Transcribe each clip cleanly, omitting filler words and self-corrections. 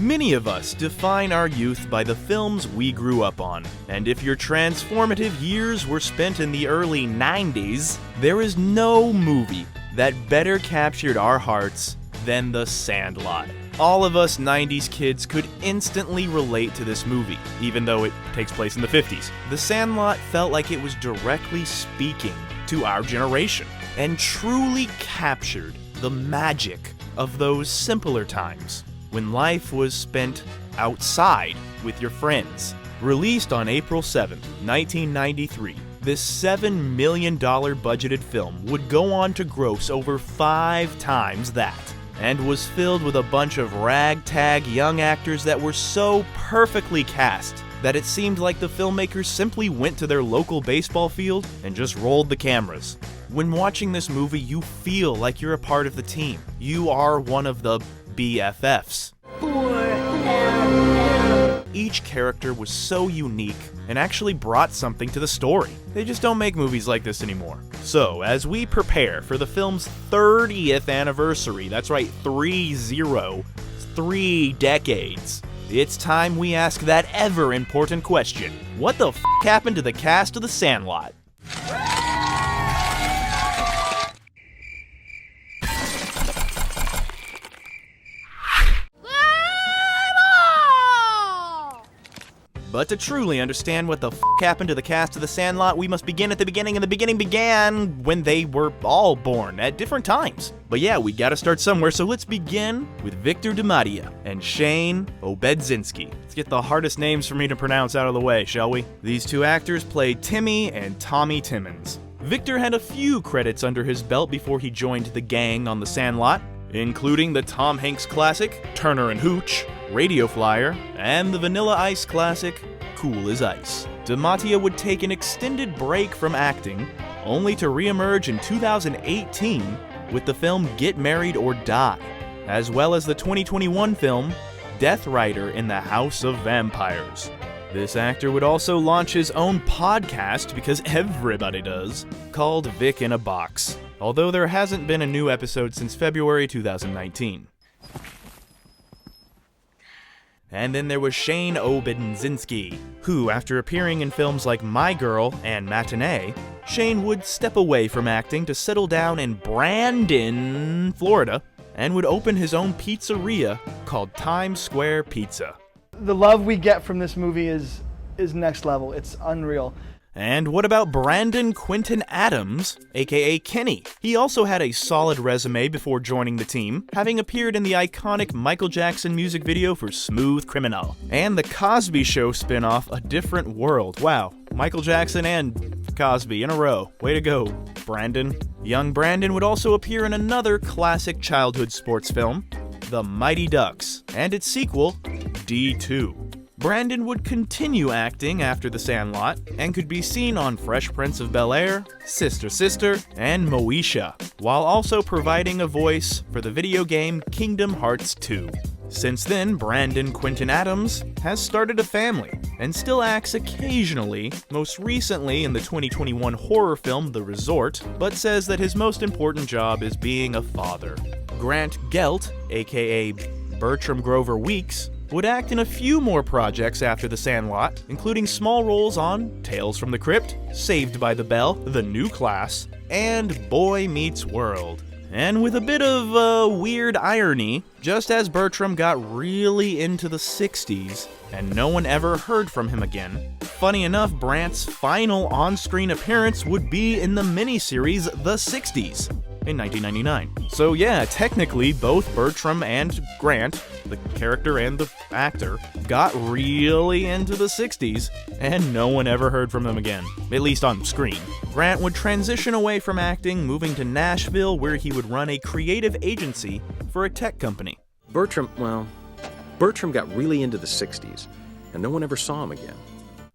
Many of us define our youth by the films we grew up on, and if your transformative years were spent in the early 90s, there is no movie that better captured our hearts than The Sandlot. All of us 90s kids could instantly relate to this movie, even though it takes place in the 50s. The Sandlot felt like it was directly speaking to our generation, and truly captured the magic of those simpler times when life was spent outside with your friends. Released on April 7, 1993, this $7 million budgeted film would go on to gross over 5 times that, and was filled with a bunch of ragtag young actors that were so perfectly cast that it seemed like the filmmakers simply went to their local baseball field and just rolled the cameras. When watching this movie, you feel like you're a part of the team. You are one of the BFFs. Each character was so unique and actually brought something to the story. They just don't make movies like this anymore. So, as we prepare for the film's 30th anniversary, that's right, 3-0, 3 decades, it's time we ask that ever-important question. What the f*** happened to the cast of The Sandlot? But to truly understand what the f*** happened to the cast of The Sandlot, we must begin at the beginning, and the beginning began when they were all born at different times. But yeah, we gotta start somewhere, so let's begin with Victor DeMaria and Shane Obedzinski. Let's get the hardest names for me to pronounce out of the way, shall we? These two actors played Timmy and Tommy Timmons. Victor had a few credits under his belt before he joined the gang on The Sandlot, including the Tom Hanks classic, Turner and Hooch, Radio Flyer, and the Vanilla Ice classic, Cool as Ice. DeMaria would take an extended break from acting, only to reemerge in 2018 with the film Get Married or Die, as well as the 2021 film Death Rider in the House of Vampires. This actor would also launch his own podcast, because everybody does, called Vic in a Box, although there hasn't been a new episode since February 2019. And then there was Shane Obedzinski, who, after appearing in films like My Girl and Matinee, Shane would step away from acting to settle down in Brandon, Florida, and would open his own pizzeria called Times Square Pizza. The love we get from this movie is next level. It's unreal. And what about Brandon Quintin Adams, aka Kenny? He also had a solid resume before joining the team, having appeared in the iconic Michael Jackson music video for Smooth Criminal, and the Cosby Show spin-off A Different World. Wow, Michael Jackson and Cosby in a row. Way to go, Brandon. Young Brandon would also appear in another classic childhood sports film, The Mighty Ducks, and its sequel, D2. Brandon would continue acting after The Sandlot, and could be seen on Fresh Prince of Bel-Air, Sister Sister, and Moesha, while also providing a voice for the video game Kingdom Hearts 2. Since then, Brandon Quintin Adams has started a family, and still acts occasionally, most recently in the 2021 horror film The Resort, but says that his most important job is being a father. Grant Gelt, aka Bertram Grover Weeks, would act in a few more projects after The Sandlot, including small roles on Tales from the Crypt, Saved by the Bell, The New Class, and Boy Meets World. And with a bit of weird irony, just as Bertram got really into the 60s, and no one ever heard from him again, funny enough, Brant's final on-screen appearance would be in the miniseries The 60s. In 1999. So yeah, technically both Bertram and Grant, the character and the actor, got really into the 60s, and no one ever heard from them again, at least on screen. Grant would transition away from acting, moving to Nashville, where he would run a creative agency for a tech company. Bertram got really into the 60s, and no one ever saw him again.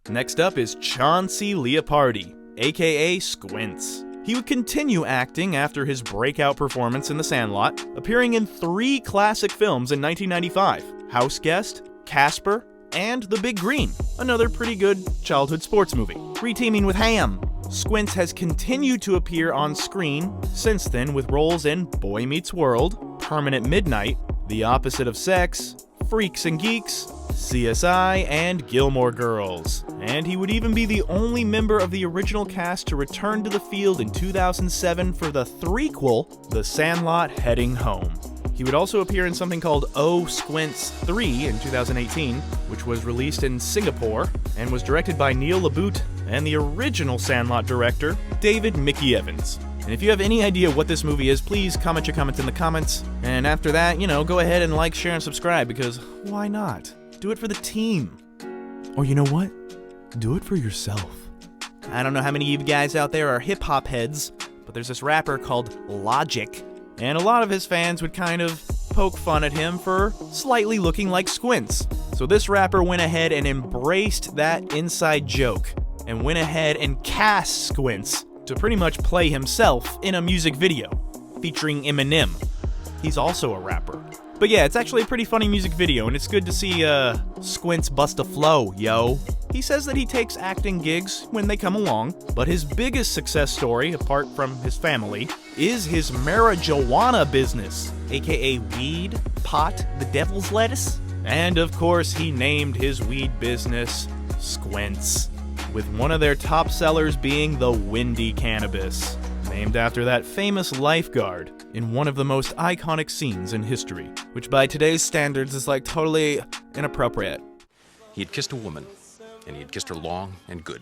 Next up is Chauncy Leopardi, aka Squints. He would continue acting after his breakout performance in The Sandlot, appearing in 3 classic films in 1995, House Guest, Casper, and The Big Green, another pretty good childhood sports movie. Reteaming with Ham, Squints has continued to appear on screen since then with roles in Boy Meets World, Permanent Midnight, The Opposite of Sex, Freaks and Geeks, CSI, and Gilmore Girls. And he would even be the only member of the original cast to return to the field in 2007 for the threequel, The Sandlot Heading Home. He would also appear in something called Oh, Squints 3 in 2018, which was released in Singapore, and was directed by Neil LaBute and the original Sandlot director, David Mickey Evans. And if you have any idea what this movie is, please comment your comments in the comments. And after that, go ahead and like, share, and subscribe, because why not? Do it for the team. Or you know what? Do it for yourself. I don't know how many of you guys out there are hip-hop heads, but there's this rapper called Logic, and a lot of his fans would kind of poke fun at him for slightly looking like Squints. So this rapper went ahead and embraced that inside joke, and went ahead and cast Squints to pretty much play himself in a music video featuring Eminem. He's also a rapper. But yeah, it's actually a pretty funny music video, and it's good to see Squints bust a flow, yo. He says that he takes acting gigs when they come along, but his biggest success story, apart from his family, is his marijuana business, aka weed, pot, the devil's lettuce. And of course, he named his weed business Squints, with one of their top sellers being the Windy Cannabis, named after that famous lifeguard in one of the most iconic scenes in history, which by today's standards is like totally inappropriate. He had kissed a woman, and he had kissed her long and good.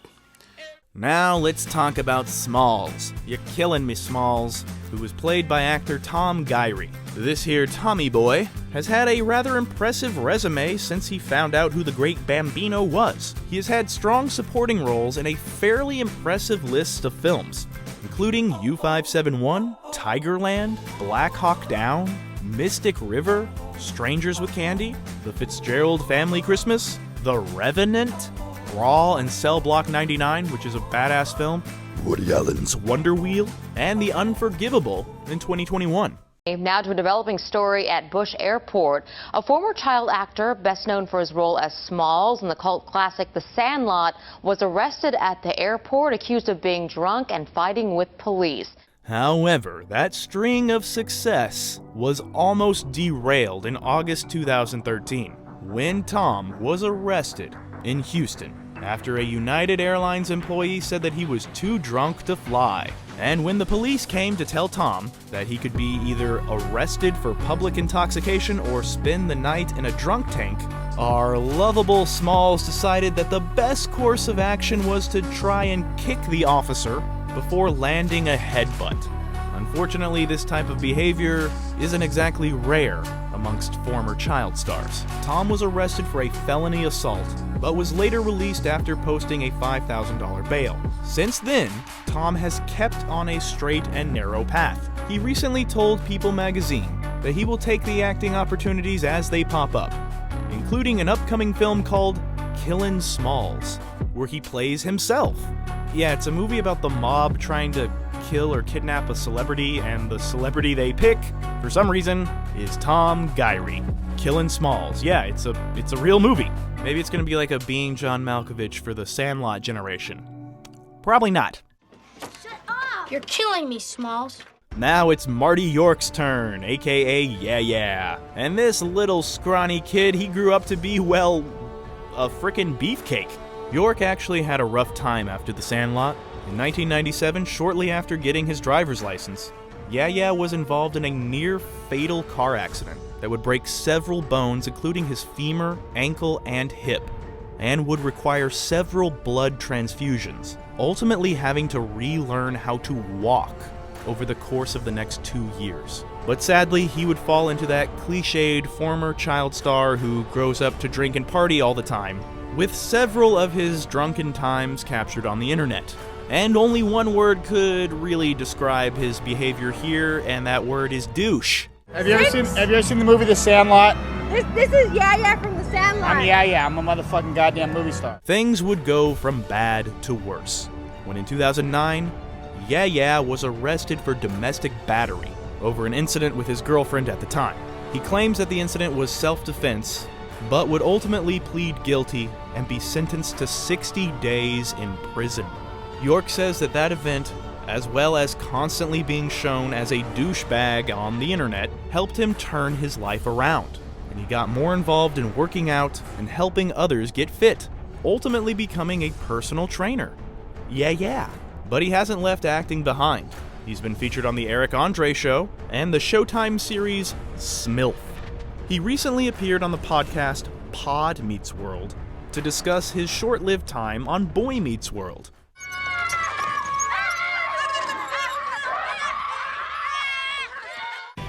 Now let's talk about Smalls. You're killing me, Smalls, who was played by actor Tom Guiry. This here Tommy boy has had a rather impressive resume since he found out who the great Bambino was. He has had strong supporting roles in a fairly impressive list of films, including U-571, Tigerland, Black Hawk Down, Mystic River, Strangers with Candy, The Fitzgerald Family Christmas, The Revenant, Brawl and Cell Block 99, which is a badass film, Woody Allen's Wonder Wheel, and The Unforgivable in 2021. Now to a developing story at Bush Airport. A former child actor, best known for his role as Smalls in the cult classic The Sandlot, was arrested at the airport accused of being drunk and fighting with police. However, that string of success was almost derailed in August 2013 when Tom was arrested in Houston after a United Airlines employee said that he was too drunk to fly. And when the police came to tell Tom that he could be either arrested for public intoxication or spend the night in a drunk tank, our lovable Smalls decided that the best course of action was to try and kick the officer before landing a headbutt. Unfortunately, this type of behavior isn't exactly rare amongst former child stars. Tom was arrested for a felony assault, but was later released after posting a $5,000 bail. Since then, Tom has kept on a straight and narrow path. He recently told People magazine that he will take the acting opportunities as they pop up, including an upcoming film called Killin' Smalls, where he plays himself. Yeah, it's a movie about the mob trying to kill or kidnap a celebrity, and the celebrity they pick, for some reason, is Tom Guiry. Killin' Smalls. Yeah, it's a real movie. Maybe it's gonna be like a Being John Malkovich for the Sandlot generation. Probably not. Shut up! You're killing me, Smalls. Now it's Marty York's turn, aka Yeah. And this little scrawny kid, he grew up to be, well, a frickin' beefcake. York actually had a rough time after The Sandlot. In 1997, shortly after getting his driver's license, Yeah was involved in a near-fatal car accident that would break several bones, including his femur, ankle, and hip, and would require several blood transfusions, ultimately having to relearn how to walk over the course of the next 2 years. But sadly, he would fall into that cliched former child star who grows up to drink and party all the time, with several of his drunken times captured on the internet. And only one word could really describe his behavior here, and that word is douche. Have you ever seen the movie The Sandlot? This is Yeah from The Sandlot. I'm a motherfucking goddamn movie star. Things would go from bad to worse, when in 2009, Yeah was arrested for domestic battery over an incident with his girlfriend at the time. He claims that the incident was self-defense, but would ultimately plead guilty and be sentenced to 60 days in prison. York says that that event, as well as constantly being shown as a douchebag on the internet, helped him turn his life around. and he got more involved in working out and helping others get fit, ultimately becoming a personal trainer. Yeah. But he hasn't left acting behind. He's been featured on The Eric Andre Show and the Showtime series Smilf. He recently appeared on the podcast Pod Meets World to discuss his short-lived time on Boy Meets World.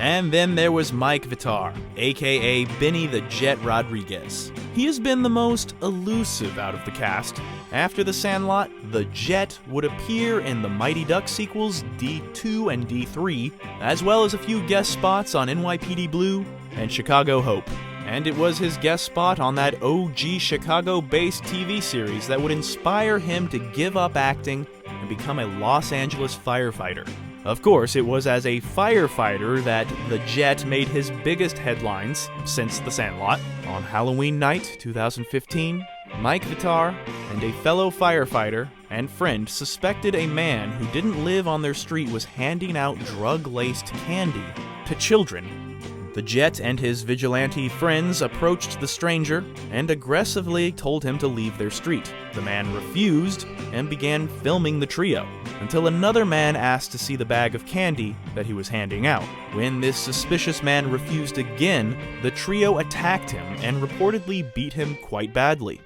And then there was Mike Vitar, aka Benny the Jet Rodriguez. He has been the most elusive out of the cast. After The Sandlot, the Jet would appear in the Mighty Ducks sequels D2 and D3, as well as a few guest spots on NYPD Blue and Chicago Hope. And it was his guest spot on that OG Chicago-based TV series that would inspire him to give up acting and become a Los Angeles firefighter. Of course, it was as a firefighter that the Jet made his biggest headlines since The Sandlot. On Halloween night 2015, Mike Vitar and a fellow firefighter and friend suspected a man who didn't live on their street was handing out drug-laced candy to children. The Jet and his vigilante friends approached the stranger and aggressively told him to leave their street. The man refused and began filming the trio, until another man asked to see the bag of candy that he was handing out. When this suspicious man refused again, the trio attacked him and reportedly beat him quite badly.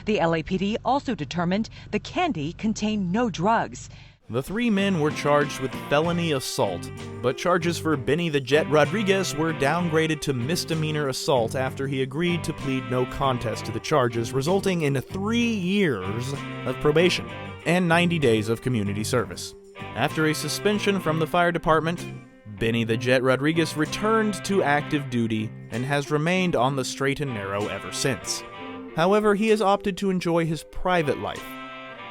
The LAPD also determined the candy contained no drugs. The three men were charged with felony assault, but charges for Benny the Jet Rodriguez were downgraded to misdemeanor assault after he agreed to plead no contest to the charges, resulting in 3 years of probation and 90 days of community service. After a suspension from the fire department, Benny the Jet Rodriguez returned to active duty and has remained on the straight and narrow ever since. However, he has opted to enjoy his private life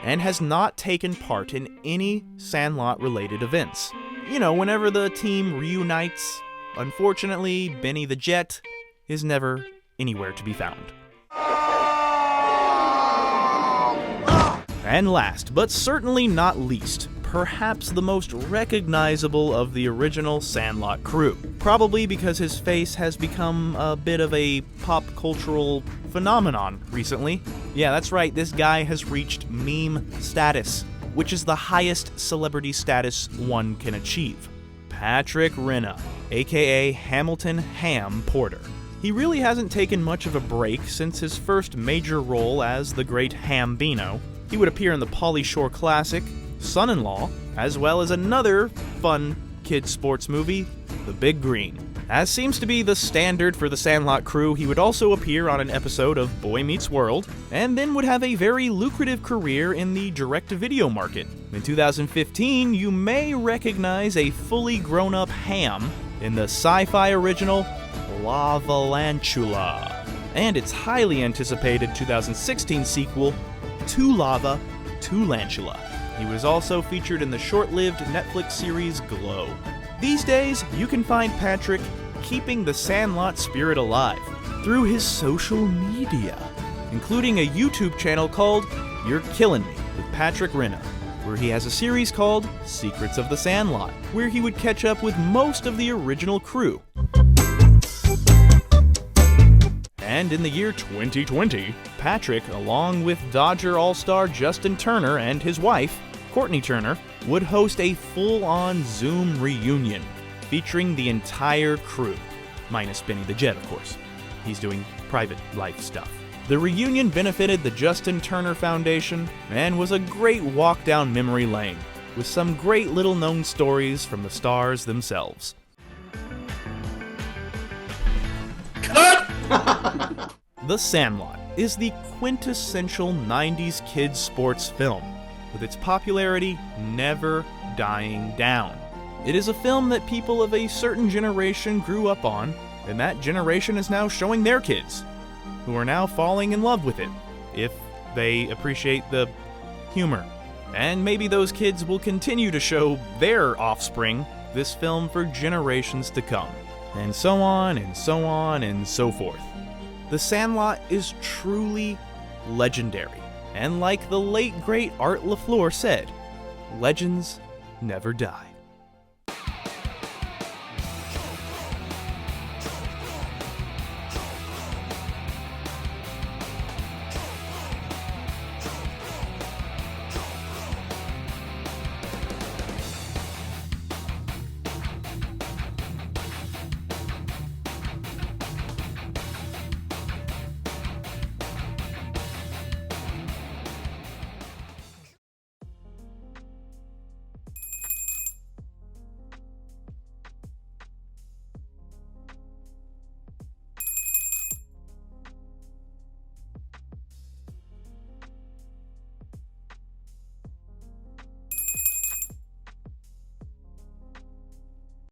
and has not taken part in any Sandlot-related events. You know, whenever the team reunites, unfortunately, Benny the Jet is never anywhere to be found. And last, but certainly not least, perhaps the most recognizable of the original Sandlot crew. Probably because his face has become a bit of a pop cultural phenomenon recently. Yeah, that's right, this guy has reached meme status, which is the highest celebrity status one can achieve. Patrick Renna, aka Hamilton Ham Porter. He really hasn't taken much of a break since his first major role as the great Hambino. He would appear in the Pauly Shore classic, Son-in-Law, as well as another fun kids sports movie, The Big Green. As seems to be the standard for the Sandlot crew, he would also appear on an episode of Boy Meets World, and then would have a very lucrative career in the direct-to-video market. In 2015, you may recognize a fully grown-up Ham in the sci-fi original Lavalantula, and its highly anticipated 2016 sequel, To Lava, To Lantula. He was also featured in the short-lived Netflix series Glow. These days, you can find Patrick keeping the Sandlot spirit alive through his social media, including a YouTube channel called You're Killin' Me with Patrick Renna, where he has a series called Secrets of the Sandlot, where he would catch up with most of the original crew. And in the year 2020, Patrick, along with Dodger All-Star Justin Turner and his wife, Courtney Turner, would host a full-on Zoom reunion featuring the entire crew, minus Benny the Jet, of course. He's doing private life stuff. The reunion benefited the Justin Turner Foundation and was a great walk down memory lane, with some great little-known stories from the stars themselves. The Sandlot is the quintessential 90s kids sports film, with its popularity never dying down. It is a film that people of a certain generation grew up on, and that generation is now showing their kids, who are now falling in love with it, if they appreciate the humor. And maybe those kids will continue to show their offspring this film for generations to come. And so on, and so on, and so forth. The Sandlot is truly legendary. And like the late great Art LaFleur said, legends never die.